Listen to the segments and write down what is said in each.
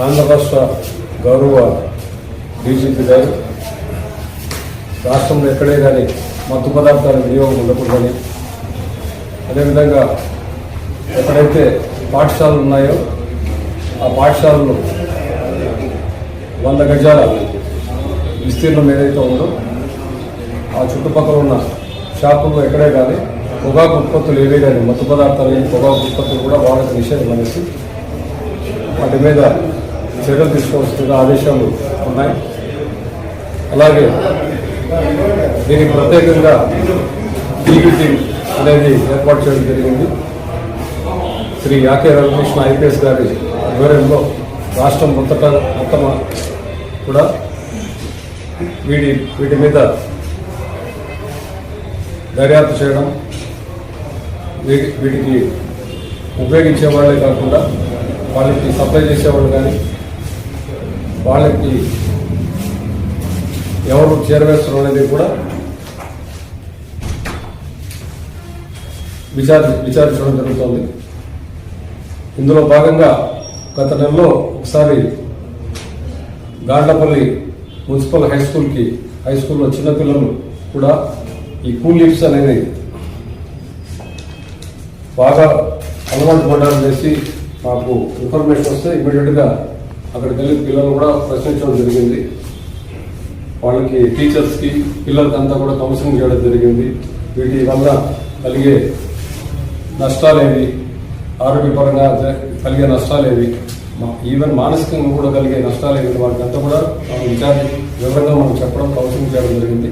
ఆంధ్ర రాష్ట్ర గౌరవ డీజీపీ గారు రాష్ట్రంలో ఎక్కడే కానీ మత్తు పదార్థాల వినియోగం ఉండకూడదని, అదేవిధంగా ఎక్కడైతే పాఠశాలలు ఉన్నాయో ఆ పాఠశాలలు 100 గజాల విస్తీర్ణం ఏదైతే ఉందో ఆ చుట్టుపక్కల ఉన్న షాపుల్లో ఎక్కడే కానీ పొగాకు ఉత్పత్తులు ఏవే కానీ మత్తు పదార్థాలు పొగాకు ఉత్పత్తులు కూడా వాళ్ళకి నిషేధం అనేసి వాటి మీద చర్యలు తీసుకోవాల్సిన ఆదేశాలు ఉన్నాయి. అలాగే దీనికి ప్రత్యేకంగా టీవీ టీం అనేది ఏర్పాటు చేయడం జరిగింది. శ్రీ యాకే రవికృష్ణ ఐపీఎస్ గారి ఆధ్వర్యంలో రాష్ట్రం మొత్తం కూడా వీటి మీద దర్యాప్తు చేయడం, వీటికి ఉపయోగించే వాళ్ళే కాకుండా వాళ్ళకి సప్లై చేసేవాళ్ళు కానీ వాళ్ళకి ఎవరు చేరవేస్తారు అనేది కూడా విచారించడం జరుగుతుంది. ఇందులో భాగంగా గత నెలలో ఒకసారి గాడ్లపల్లి మున్సిపల్ హై స్కూల్లో చిన్నపిల్లలు కూడా ఈ కూల్ లిప్స్ అనేది బాగా అలవాటు పడ్డారు చేసి మాకు ఇన్ఫర్మేషన్ వస్తే ఇమీడియట్గా అక్కడికి వెళ్ళి పిల్లలు కూడా ప్రశ్నించడం జరిగింది. వాళ్ళకి టీచర్స్కి పిల్లలకంతా కూడా కౌన్సిలింగ్ చేయడం జరిగింది. వీటి వల్ల కలిగే నష్టాలేవి, ఆరోగ్యపరంగా కలిగే నష్టాలేవి, ఈవెన్ మానసికంగా కూడా కలిగే నష్టాలేవి వాటికంతా కూడా వివరంగా మనం చెప్పడం, కౌన్సిలింగ్ చేయడం జరిగింది.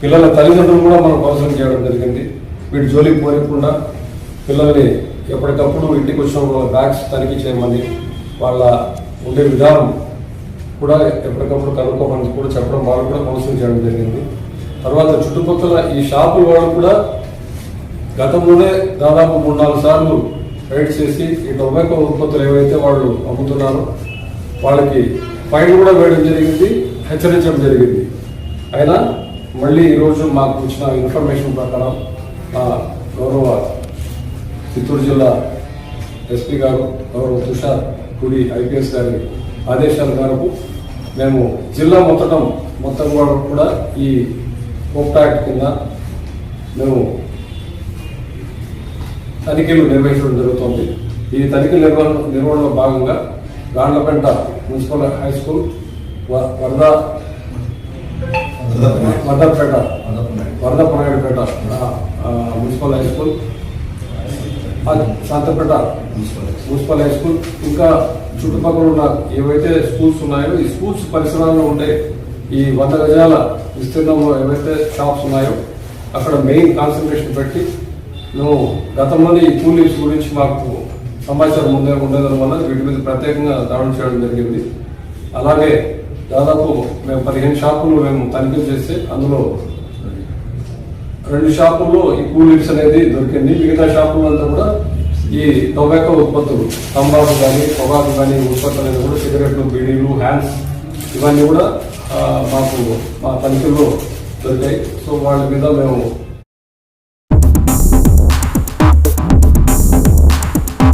పిల్లల తల్లిదండ్రులు కూడా మనం కౌన్సిలింగ్ చేయడం జరిగింది. వీటి జోలికి పోయకుండా పిల్లల్ని ఎప్పటికప్పుడు ఇంటికి వచ్చిన వాళ్ళ బ్యాగ్స్ తనిఖీ చేయమని, వాళ్ళ ఉండే విధానం కూడా ఎప్పటికప్పుడు కనుక్కోమని కూడా చెప్పడం, వాళ్ళు కూడా కౌన్సిలింగ్ చేయడం జరిగింది. తర్వాత చుట్టుపక్కల ఈ షాపుల వాళ్ళు కూడా గతంలోనే దాదాపు 3-4 సార్లు రైడ్ చేసి ఈ టొబాకో ఉత్పత్తులు ఏవైతే వాళ్ళు అమ్ముతున్నారో వాళ్ళకి ఫైన్ కూడా వేయడం జరిగింది, హెచ్చరించడం జరిగింది. అయినా మళ్ళీ ఈరోజు మాకు వచ్చిన ఇన్ఫర్మేషన్ ప్రకారం గౌరవ చిత్తూరు జిల్లా ఎస్పీ గారు, గౌరవ తుషార్ కుడి ఐపీఎస్ గారి ఆదేశాల మేరకు మేము జిల్లా మొత్తం కూడా ఈ కోప్టా యాక్ట్ కింద మేము తనిఖీలు నిర్వహించడం జరుగుతుంది. ఈ తనిఖీల నిర్వహణలో భాగంగా Gandlapeta municipal high school, Varadapanayudupeta municipal high school, Santhapeta municipal high school, ఇంకా చుట్టుపక్కల ఉన్న ఏవైతే స్కూల్స్ ఉన్నాయో ఈ స్కూల్స్ పరిసరాల్లో ఉండే ఈ 100 గజాల విస్తీర్ణంలో ఏవైతే షాప్స్ ఉన్నాయో అక్కడ మెయిన్ కాన్సన్ట్రేషన్ పెట్టి మేము గతంలో ఈ కూల్ లిప్స్ గురించి మాకు సమాచారం ఉండేదాని వల్ల వీటి మీద ప్రత్యేకంగా దాడులు చేయడం జరిగింది. అలాగే దాదాపు మేము 15 షాపులు మేము తనిఖీ చేస్తే అందులో 2 షాపుల్లో ఈ కూల్ లిప్స్ అనేది దొరికింది. మిగతా షాపులంతా కూడా ఈ టొబాకో ఉత్పత్తులు, తంబాకు కానీ పొగాకు కానీ ఉత్పత్తులు అనేది కూడా సిగరెట్లు, బీడీలు, హ్యాండ్స్ ఇవన్నీ కూడా మా తనిఖీల్లో దొరికాయి. సో వాళ్ళ మీద మేము